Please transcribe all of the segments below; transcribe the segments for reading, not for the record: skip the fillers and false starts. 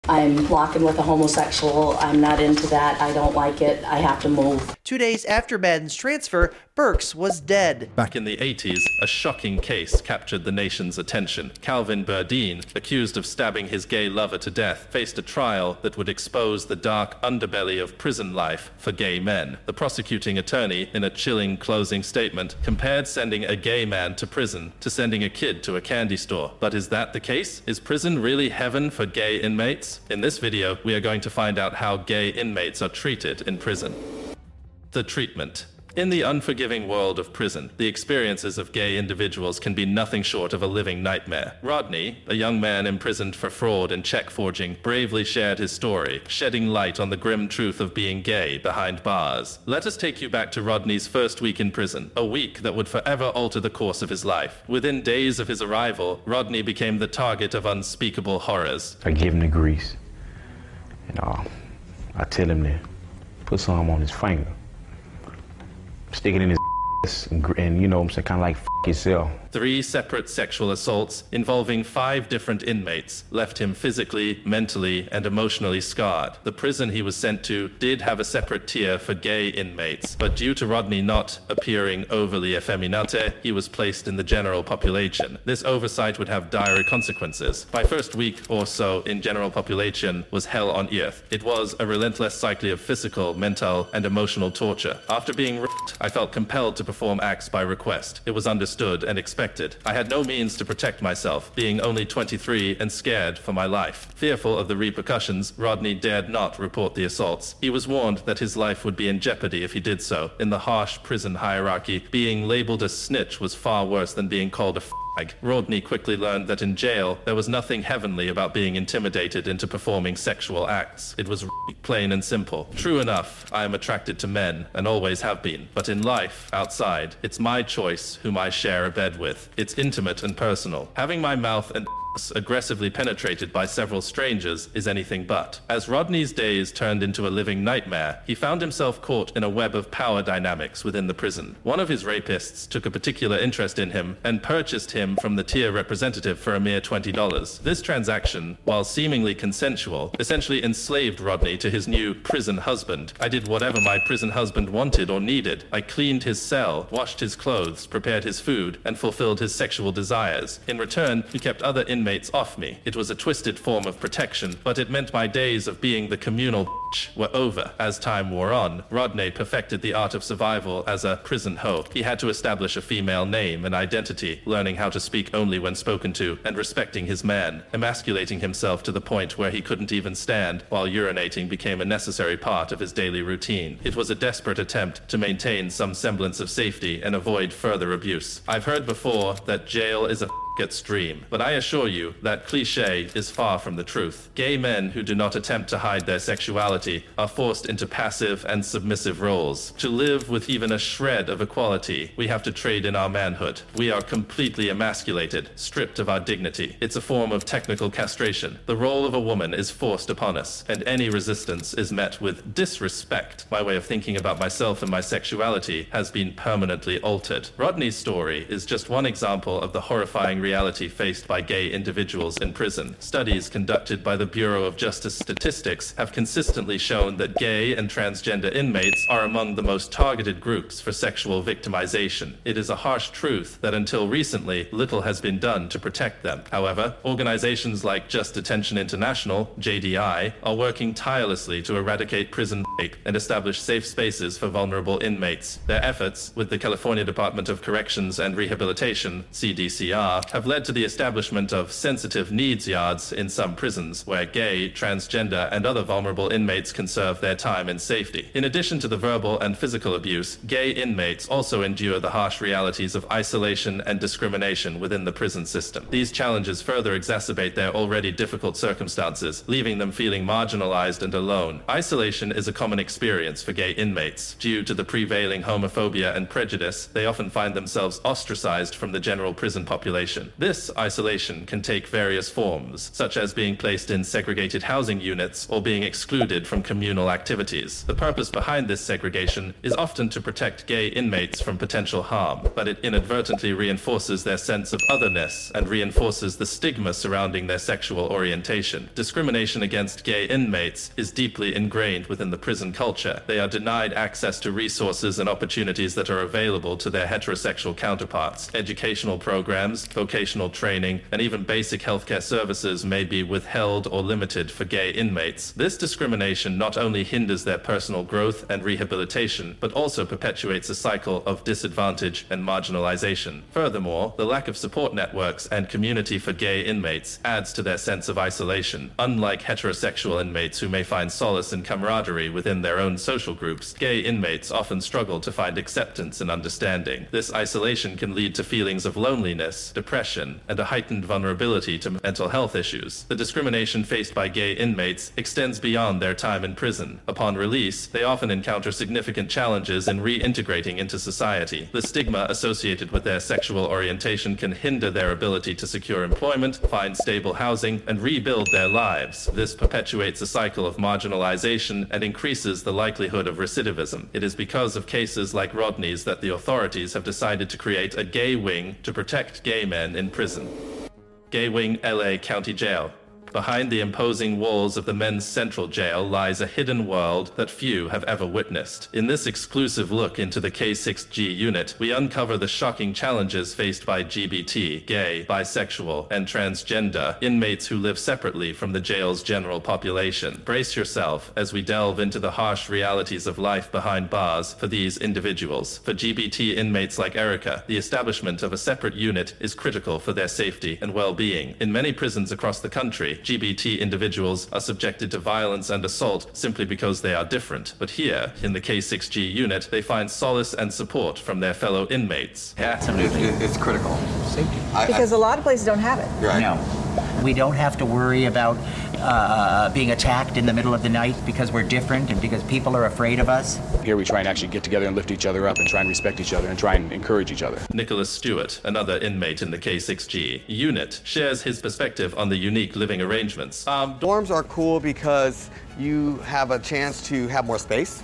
I'm blocking with a homosexual. I'm not into that. I don't like it. I have to move. 2 days after Madden's transfer, Burks was dead. Back in the 80s, a shocking case captured the nation's attention. Calvin Burdeen, accused of stabbing his gay lover to death, faced a trial that would expose the dark underbelly of prison life for gay men. The prosecuting attorney, in a chilling closing statement, compared sending a gay man to prison to sending a kid to a candy store. But is that the case? Is prison really heaven for gay inmates? In this video, we are going to find out how gay inmates are treated in prison. The treatment. In the unforgiving world of prison, the experiences of gay individuals can be nothing short of a living nightmare. Rodney, a young man imprisoned for fraud and check forging, bravely shared his story, shedding light on the grim truth of being gay behind bars. Let us take you back to Rodney's first week in prison, a week that would forever alter the course of his life. Within days of his arrival, Rodney became the target of unspeakable horrors. I give him the grease, and I tell him to put some on his finger. Stick it in his ass and you know what I'm saying, kind of like yourself. 3 separate sexual assaults involving 5 different inmates left him physically, mentally, and emotionally scarred. The prison he was sent to did have a separate tier for gay inmates, but due to Rodney not appearing overly effeminate, he was placed in the general population. This oversight would have dire consequences. My first week or so in general population was hell on earth. It was a relentless cycle of physical, mental, and emotional torture. After being raped, I felt compelled to perform acts by request. It was understood and expected. I had no means to protect myself, being only 23 and scared for my life. Fearful of the repercussions, Rodney dared not report the assaults. He was warned that his life would be in jeopardy if he did so. In the harsh prison hierarchy, being labeled a snitch was far worse than being called a Rodney quickly learned that in jail, there was nothing heavenly about being intimidated into performing sexual acts. It was plain and simple. True enough, I am attracted to men, and always have been. But in life, outside, it's my choice whom I share a bed with. It's intimate and personal. Having my mouth and aggressively penetrated by several strangers is anything but. As Rodney's days turned into a living nightmare, he found himself caught in a web of power dynamics within the prison. One of his rapists took a particular interest in him and purchased him from the tier representative for a mere $20. This transaction, while seemingly consensual, essentially enslaved Rodney to his new prison husband. I did whatever my prison husband wanted or needed. I cleaned his cell, washed his clothes, prepared his food, and fulfilled his sexual desires. In return, he kept other inmates off me. It was a twisted form of protection, but it meant my days of being the communal were over. As time wore on, Rodney perfected the art of survival as a prison hoe. He had to establish a female name and identity, learning how to speak only when spoken to, and respecting his man, emasculating himself to the point where he couldn't even stand, while urinating became a necessary part of his daily routine. It was a desperate attempt to maintain some semblance of safety and avoid further abuse. I've heard before that jail is a dream, but I assure you that cliché is far from the truth. Gay men who do not attempt to hide their sexuality are forced into passive and submissive roles. To live with even a shred of equality, we have to trade in our manhood. We are completely emasculated, stripped of our dignity. It's a form of technical castration. The role of a woman is forced upon us, and any resistance is met with disrespect. My way of thinking about myself and my sexuality has been permanently altered. Rodney's story is just one example of the horrifying reality faced by gay individuals in prison. Studies conducted by the Bureau of Justice Statistics have consistently shown that gay and transgender inmates are among the most targeted groups for sexual victimization. It is a harsh truth that until recently, little has been done to protect them. However, organizations like Just Detention International, JDI, are working tirelessly to eradicate prison rape and establish safe spaces for vulnerable inmates. Their efforts, with the California Department of Corrections and Rehabilitation, CDCR, have led to the establishment of sensitive needs yards in some prisons where gay, transgender, and other vulnerable inmates can serve their time in safety. In addition to the verbal and physical abuse, gay inmates also endure the harsh realities of isolation and discrimination within the prison system. These challenges further exacerbate their already difficult circumstances, leaving them feeling marginalized and alone. Isolation is a common experience for gay inmates. Due to the prevailing homophobia and prejudice, they often find themselves ostracized from the general prison population. isolation. This isolation can take various forms, such as being placed in segregated housing units or being excluded from communal activities. The purpose behind this segregation is often to protect gay inmates from potential harm, but it inadvertently reinforces their sense of otherness and reinforces the stigma surrounding their sexual orientation. Discrimination against gay inmates is deeply ingrained within the prison culture. They are denied access to resources and opportunities that are available to their heterosexual counterparts. Educational programs, vocational training, and even basic healthcare services may be withheld or limited for gay inmates. This discrimination not only hinders their personal growth and rehabilitation, but also perpetuates a cycle of disadvantage and marginalization. Furthermore, the lack of support networks and community for gay inmates adds to their sense of isolation. Unlike heterosexual inmates who may find solace and camaraderie within their own social groups, gay inmates often struggle to find acceptance and understanding. This isolation can lead to feelings of loneliness, depression, and a heightened vulnerability to mental health issues. The discrimination faced by gay inmates extends beyond their time in prison. Upon release, they often encounter significant challenges in reintegrating into society. The stigma associated with their sexual orientation can hinder their ability to secure employment, find stable housing, and rebuild their lives. This perpetuates a cycle of marginalization and increases the likelihood of recidivism. It is because of cases like Rodney's that the authorities have decided to create a gay wing to protect gay men in prison. Gay Wing LA County Jail. Behind the imposing walls of the men's central jail lies a hidden world that few have ever witnessed. In this exclusive look into the K6G unit, we uncover the shocking challenges faced by LGBT, gay, bisexual, and transgender inmates who live separately from the jail's general population. Brace yourself as we delve into the harsh realities of life behind bars for these individuals. For GBT inmates like Erica, the establishment of a separate unit is critical for their safety and well-being. In many prisons across the country, LGBT individuals are subjected to violence and assault simply because they are different. But here, in the K6G unit, they find solace and support from their fellow inmates. Absolutely. It's critical. Safety. Because a lot of places don't have it. Right. No. We don't have to worry about being attacked in the middle of the night because we're different and because people are afraid of us. Here we try and actually get together and lift each other up and try and respect each other and try and encourage each other. Nicholas Stewart, another inmate in the K6G unit, shares his perspective on the unique living arrangements. Dorms are cool because you have a chance to have more space.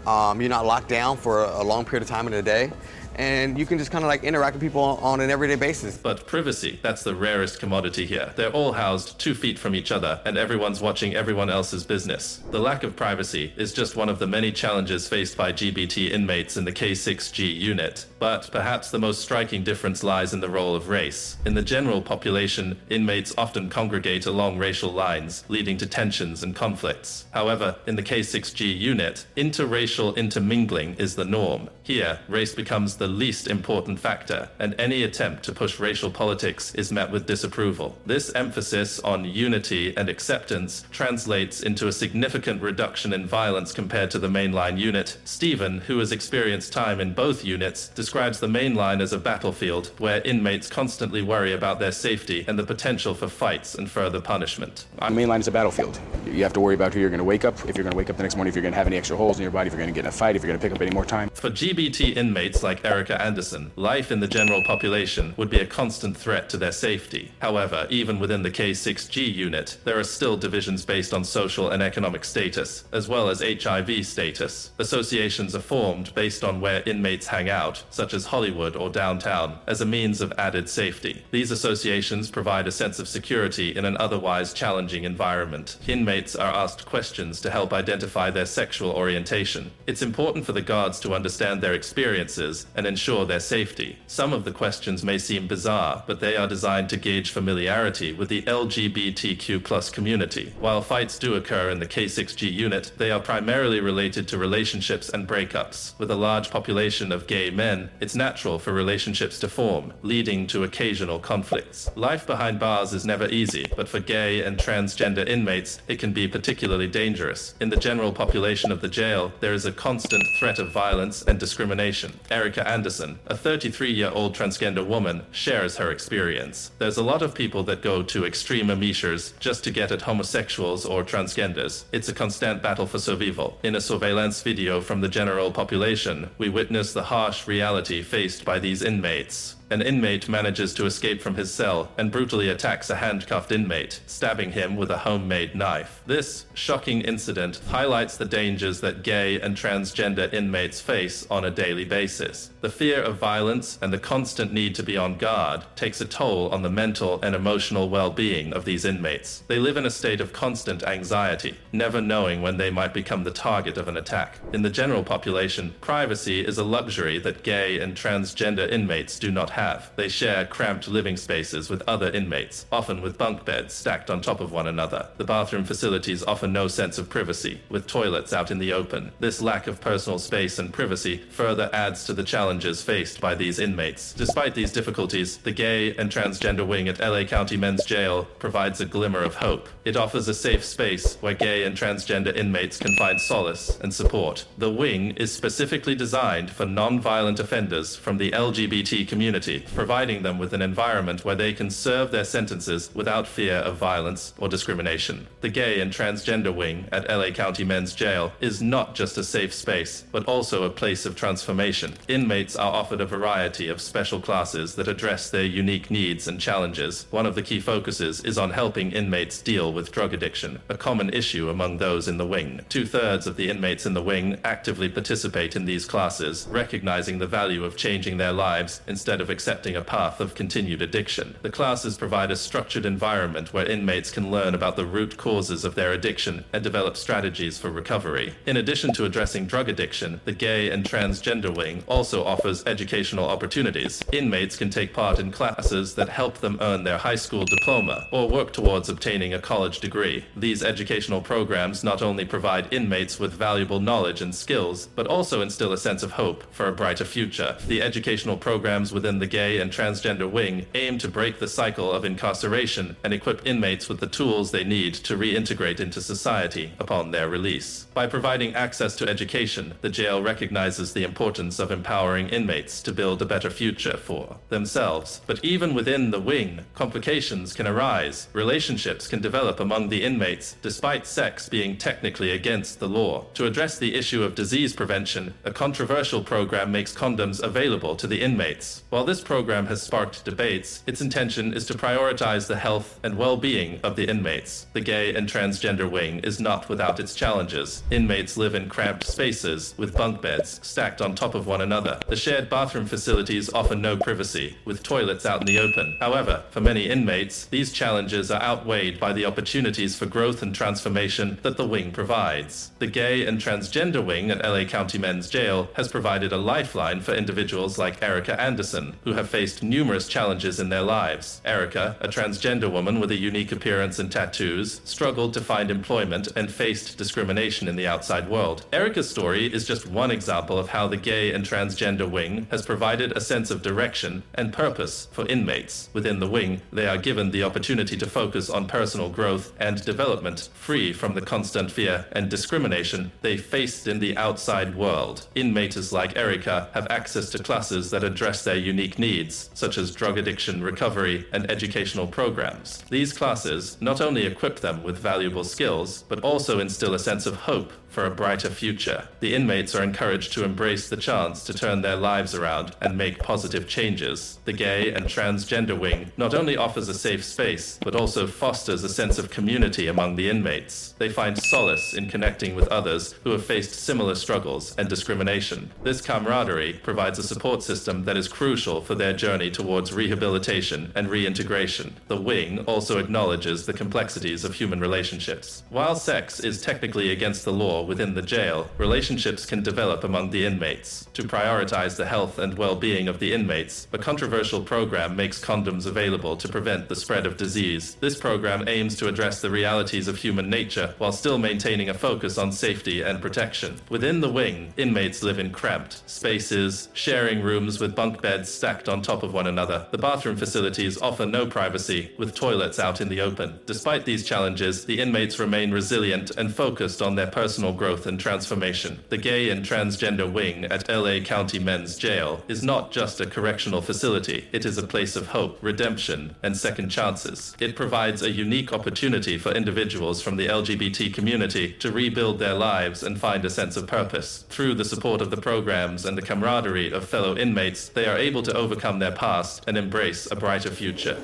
You're not locked down for a long period of time in a day. And you can just kind of like interact with people on an everyday basis. But privacy, that's the rarest commodity here. They're all housed 2 feet from each other, and everyone's watching everyone else's business. The lack of privacy is just one of the many challenges faced by GBT inmates in the K6G unit. But perhaps the most striking difference lies in the role of race. In the general population, inmates often congregate along racial lines, leading to tensions and conflicts. However, in the K6G unit, interracial intermingling is the norm. Here, race becomes the least important factor, and any attempt to push racial politics is met with disapproval. This emphasis on unity and acceptance translates into a significant reduction in violence compared to the mainline unit. Stephen, who has experienced time in both units, describes the mainline as a battlefield where inmates constantly worry about their safety and the potential for fights and further punishment. Our main line is a battlefield. You have to worry about who you're going to wake up, if you're going to wake up the next morning, if you're going to have any extra holes in your body, if you're going to get in a fight, if you're going to pick up any more time. For GBT inmates like Erica Anderson, life in the general population would be a constant threat to their safety. However, even within the K6G unit, there are still divisions based on social and economic status, as well as HIV status. Associations are formed based on where inmates hang out, such as Hollywood or downtown, as a means of added safety. These associations provide a sense of security in an otherwise challenging environment. Inmates are asked questions to help identify their sexual orientation. It's important for the guards to understand their experiences and ensure their safety. Some of the questions may seem bizarre, but they are designed to gauge familiarity with the LGBTQ+ community. While fights do occur in the K6G unit, they are primarily related to relationships and breakups. With a large population of gay men, it's natural for relationships to form, leading to occasional conflicts. Life behind bars is never easy, but for gay and transgender inmates, it can be particularly dangerous. In the general population of the jail, there is a constant threat of violence and discrimination. Erica Anderson, a 33-year-old transgender woman, shares her experience. There's a lot of people that go to extreme measures just to get at homosexuals or transgenders. It's a constant battle for survival. In a surveillance video from the general population, we witness the harsh reality faced by these inmates. An inmate manages to escape from his cell and brutally attacks a handcuffed inmate, stabbing him with a homemade knife. This shocking incident highlights the dangers that gay and transgender inmates face on a daily basis. The fear of violence and the constant need to be on guard takes a toll on the mental and emotional well-being of these inmates. They live in a state of constant anxiety, never knowing when they might become the target of an attack. In the general population, privacy is a luxury that gay and transgender inmates do not have. They share cramped living spaces with other inmates, often with bunk beds stacked on top of one another. The bathroom facilities offer no sense of privacy, with toilets out in the open. This lack of personal space and privacy further adds to the challenges faced by these inmates. Despite these difficulties, the gay and transgender wing at LA County Men's Jail provides a glimmer of hope. It offers a safe space where gay and transgender inmates can find solace and support. The wing is specifically designed for non-violent offenders from the LGBT community, providing them with an environment where they can serve their sentences without fear of violence or discrimination. The gay and transgender wing at LA County Men's Jail is not just a safe space, but also a place of transformation. Inmates are offered a variety of special classes that address their unique needs and challenges. One of the key focuses is on helping inmates deal with drug addiction, a common issue among those in the wing. 2/3 of the inmates in the wing actively participate in these classes, recognizing the value of changing their lives instead of accepting a path of continued addiction. The classes provide a structured environment where inmates can learn about the root causes of their addiction and develop strategies for recovery. In addition to addressing drug addiction, the gay and transgender wing also offers educational opportunities. Inmates can take part in classes that help them earn their high school diploma or work towards obtaining a college degree. These educational programs not only provide inmates with valuable knowledge and skills, but also instill a sense of hope for a brighter future. The educational programs within the gay and transgender wing aim to break the cycle of incarceration and equip inmates with the tools they need to reintegrate into society upon their release. By providing access to education, the jail recognizes the importance of empowering inmates to build a better future for themselves. But even within the wing, complications can arise. Relationships can develop among the inmates, despite sex being technically against the law. To address the issue of disease prevention, a controversial program makes condoms available to the inmates. While this program has sparked debates, its intention is to prioritize the health and well-being of the inmates. The gay and transgender wing is not without its challenges. Inmates live in cramped spaces with bunk beds stacked on top of one another. The shared bathroom facilities offer no privacy, with toilets out in the open. However, for many inmates, these challenges are outweighed by the opportunities for growth and transformation that the wing provides. The gay and transgender wing at LA County Men's Jail has provided a lifeline for individuals like Erica Anderson, who have faced numerous challenges in their lives. Erica, a transgender woman with a unique appearance and tattoos, struggled to find employment and faced discrimination in the outside world. Erica's story is just one example of how the gay and transgender wing has provided a sense of direction and purpose for inmates. Within the wing, they are given the opportunity to focus on personal growth and development, free from the constant fear and discrimination they faced in the outside world. Inmates like Erica have access to classes that address their unique needs, such as drug addiction recovery and educational programs. These classes not only equip them with valuable skills, but also instill a sense of hope for a brighter future. The inmates are encouraged to embrace the chance to turn their lives around and make positive changes. The gay and transgender wing not only offers a safe space, but also fosters a sense of community among the inmates. They find solace in connecting with others who have faced similar struggles and discrimination. This camaraderie provides a support system that is crucial for their journey towards rehabilitation and reintegration. The wing also acknowledges the complexities of human relationships. While sex is technically against the law within the jail, relationships can develop among the inmates. To prioritize the health and well-being of the inmates, a controversial program makes condoms available to prevent the spread of disease. This program aims to address the realities of human nature while still maintaining a focus on safety and protection. Within the wing, inmates live in cramped spaces, sharing rooms with bunk beds stacked on top of one another. The bathroom facilities offer no privacy, with toilets out in the open. Despite these challenges, the inmates remain resilient and focused on their personal personal growth and transformation. The gay and transgender wing at LA County Men's Jail is not just a correctional facility. It is a place of hope, redemption, and second chances. It provides a unique opportunity for individuals from the LGBT community to rebuild their lives and find a sense of purpose. Through the support of the programs and the camaraderie of fellow inmates, they are able to overcome their past and embrace a brighter future.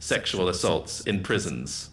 Sexual assaults in prisons.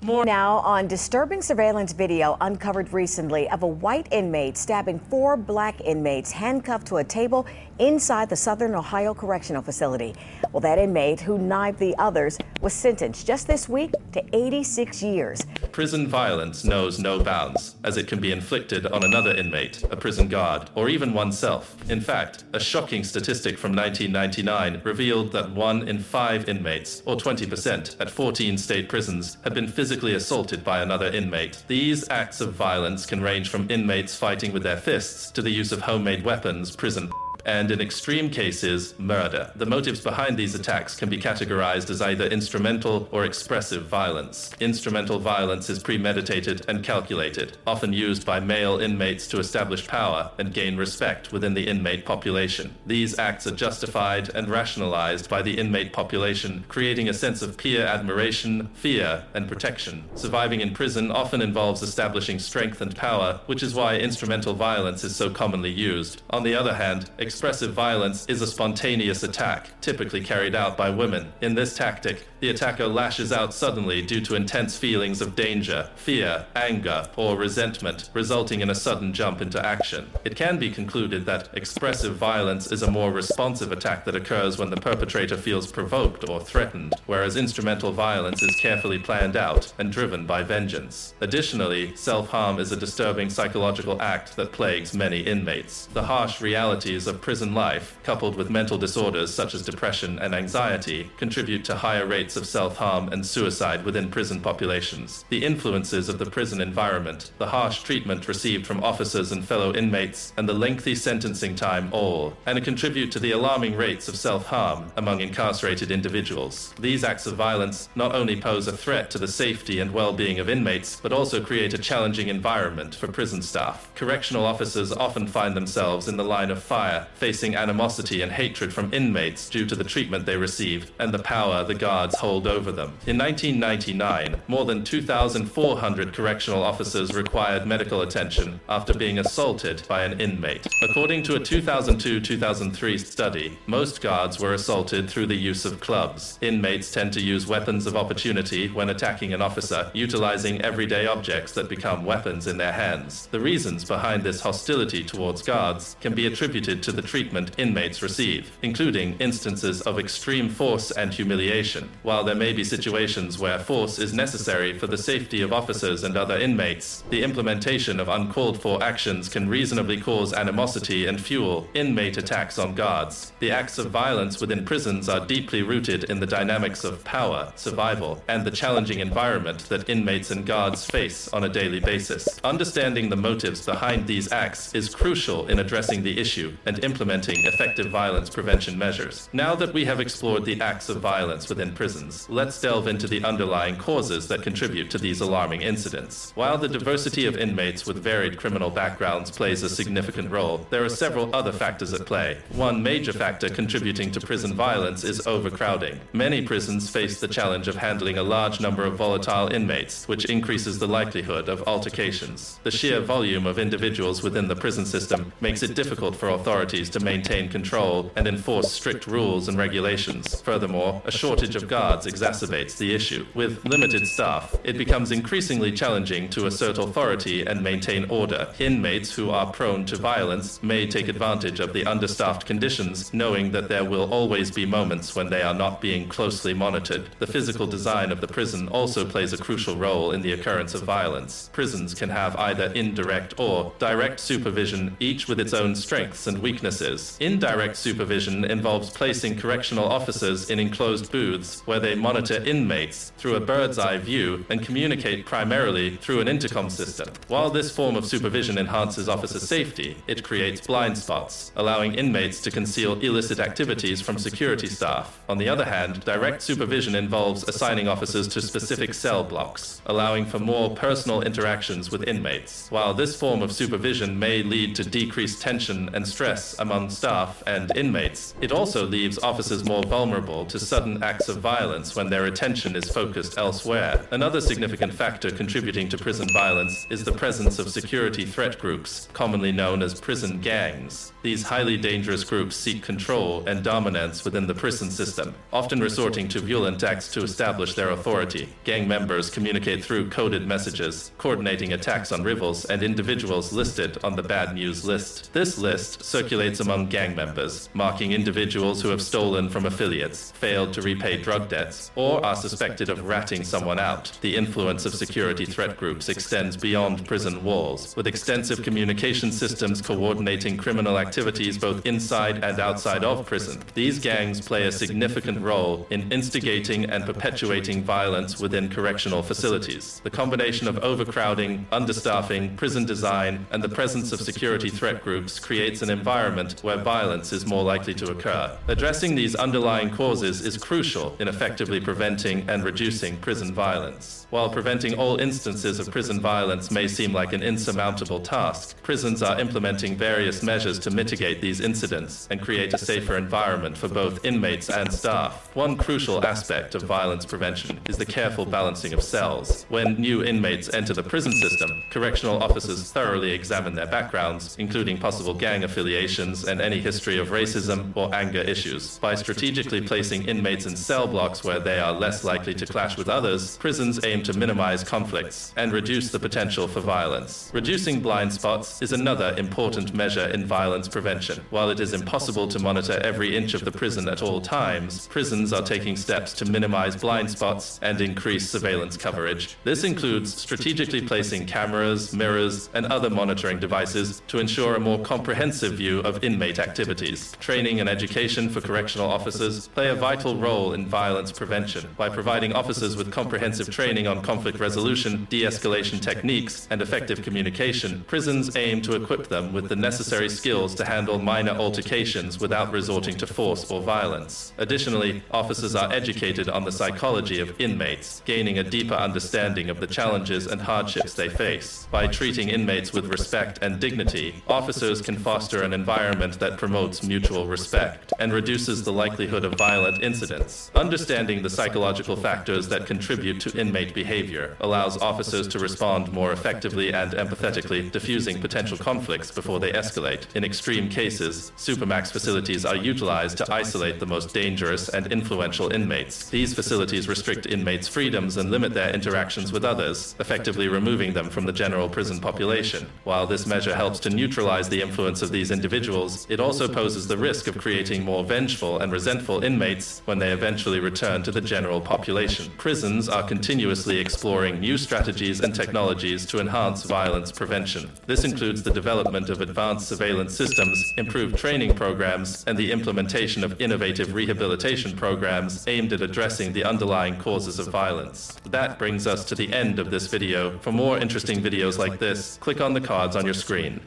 More now on disturbing surveillance video uncovered recently of a white inmate stabbing 4 black inmates handcuffed to a table inside the Southern Ohio Correctional Facility. Well, that inmate who knifed the others was sentenced just this week to 86 years. Prison violence knows no bounds, as it can be inflicted on another inmate, a prison guard, or even oneself. In fact, a shocking statistic from 1999 revealed that 1 in 5 inmates, or 20%, at 14 state prisons had been physically assaulted by another inmate. These acts of violence can range from inmates fighting with their fists to the use of homemade weapons, prison and in extreme cases, murder. The motives behind these attacks can be categorized as either instrumental or expressive violence. Instrumental violence is premeditated and calculated, often used by male inmates to establish power and gain respect within the inmate population. These acts are justified and rationalized by the inmate population, creating a sense of peer admiration, fear, and protection. Surviving in prison often involves establishing strength and power, which is why instrumental violence is so commonly used. On the other hand, expressive violence is a spontaneous attack, typically carried out by women. In this tactic, the attacker lashes out suddenly due to intense feelings of danger, fear, anger, or resentment, resulting in a sudden jump into action. It can be concluded that expressive violence is a more responsive attack that occurs when the perpetrator feels provoked or threatened, whereas instrumental violence is carefully planned out and driven by vengeance. Additionally, self-harm is a disturbing psychological act that plagues many inmates. The harsh realities of prison life, coupled with mental disorders such as depression and anxiety, contribute to higher rates of self-harm and suicide within prison populations. The influences of the prison environment, the harsh treatment received from officers and fellow inmates, and the lengthy sentencing time all contribute to the alarming rates of self-harm among incarcerated individuals. These acts of violence not only pose a threat to the safety and well-being of inmates, but also create a challenging environment for prison staff. Correctional officers often find themselves in the line of fire, facing animosity and hatred from inmates due to the treatment they receive and the power the guards hold over them. In 1999, more than 2,400 correctional officers required medical attention after being assaulted by an inmate. According to a 2002-2003 study, most guards were assaulted through the use of clubs. Inmates tend to use weapons of opportunity when attacking an officer, utilizing everyday objects that become weapons in their hands. The reasons behind this hostility towards guards can be attributed to the treatment inmates receive, including instances of extreme force and humiliation. While there may be situations where force is necessary for the safety of officers and other inmates, the implementation of uncalled for actions can reasonably cause animosity and fuel inmate attacks on guards. The acts of violence within prisons are deeply rooted in the dynamics of power, survival, and the challenging environment that inmates and guards face on a daily basis. Understanding the motives behind these acts is crucial in addressing the issue and implementing effective violence prevention measures. Now that we have explored the acts of violence within prisons, let's delve into the underlying causes that contribute to these alarming incidents. While the diversity of inmates with varied criminal backgrounds plays a significant role, there are several other factors at play. One major factor contributing to prison violence is overcrowding. Many prisons face the challenge of handling a large number of volatile inmates, which increases the likelihood of altercations. The sheer volume of individuals within the prison system makes it difficult for authorities to maintain control and enforce strict rules and regulations. Furthermore, a shortage of guards exacerbates the issue. With limited staff, it becomes increasingly challenging to assert authority and maintain order. Inmates who are prone to violence may take advantage of the understaffed conditions, knowing that there will always be moments when they are not being closely monitored. The physical design of the prison also plays a crucial role in the occurrence of violence. Prisons can have either indirect or direct supervision, each with its own strengths and weaknesses. Indirect supervision involves placing correctional officers in enclosed booths where where they monitor inmates through a bird's eye view and communicate primarily through an intercom system. While this form of supervision enhances officer safety, it creates blind spots, allowing inmates to conceal illicit activities from security staff. On the other hand, direct supervision involves assigning officers to specific cell blocks, allowing for more personal interactions with inmates. While this form of supervision may lead to decreased tension and stress among staff and inmates, it also leaves officers more vulnerable to sudden acts of violence when their attention is focused elsewhere. Another significant factor contributing to prison violence is the presence of security threat groups, commonly known as prison gangs. These highly dangerous groups seek control and dominance within the prison system, often resorting to violent acts to establish their authority. Gang members communicate through coded messages, coordinating attacks on rivals and individuals listed on the bad news list. This list circulates among gang members, marking individuals who have stolen from affiliates, failed to repay drug debts, or are suspected of ratting someone out. The influence of security threat groups extends beyond prison walls, with extensive communication systems coordinating criminal activities both inside and outside of prison. These gangs play a significant role in instigating and perpetuating violence within correctional facilities. The combination of overcrowding, understaffing, prison design, and the presence of security threat groups creates an environment where violence is more likely to occur. Addressing these underlying causes is crucial in effectively preventing and reducing prison violence. While preventing all instances of prison violence may seem like an insurmountable task, prisons are implementing various measures to mitigate these incidents and create a safer environment for both inmates and staff. One crucial aspect of violence prevention is the careful balancing of cells. When new inmates enter the prison system, correctional officers thoroughly examine their backgrounds, including possible gang affiliations and any history of racism or anger issues. By strategically placing inmates in cell blocks where they are less likely to clash with others, prisons aim to minimize conflicts and reduce the potential for violence. Reducing blind spots is another important measure in violence prevention. While it is impossible to monitor every inch of the prison at all times, prisons are taking steps to minimize blind spots and increase surveillance coverage. This includes strategically placing cameras, mirrors, and other monitoring devices to ensure a more comprehensive view of inmate activities. Training and education for correctional officers play a vital role in violence prevention. By providing officers with comprehensive training on conflict resolution, de-escalation techniques, and effective communication, prisons aim to equip them with the necessary skills to handle minor altercations without resorting to force or violence. Additionally, officers are educated on the psychology of inmates, gaining a deeper understanding of the challenges and hardships they face. By treating inmates with respect and dignity, officers can foster an environment that promotes mutual respect and reduces the likelihood of violent incidents. Understanding the psychological factors that contribute to inmate behavior allows officers to respond more effectively and empathetically, diffusing potential conflicts before they escalate. In extreme cases, supermax facilities are utilized to isolate the most dangerous and influential inmates. These facilities restrict inmates' freedoms and limit their interactions with others, effectively removing them from the general prison population. While this measure helps to neutralize the influence of these individuals, it also poses the risk of creating more vengeful and resentful inmates when they eventually return to the general population. Prisons are continuously exploring new strategies and technologies to enhance violence prevention. This includes the development of advanced surveillance systems, improved training programs, and the implementation of innovative rehabilitation programs aimed at addressing the underlying causes of violence. That brings us to the end of this video. For more interesting videos like this, click on the cards on your screen.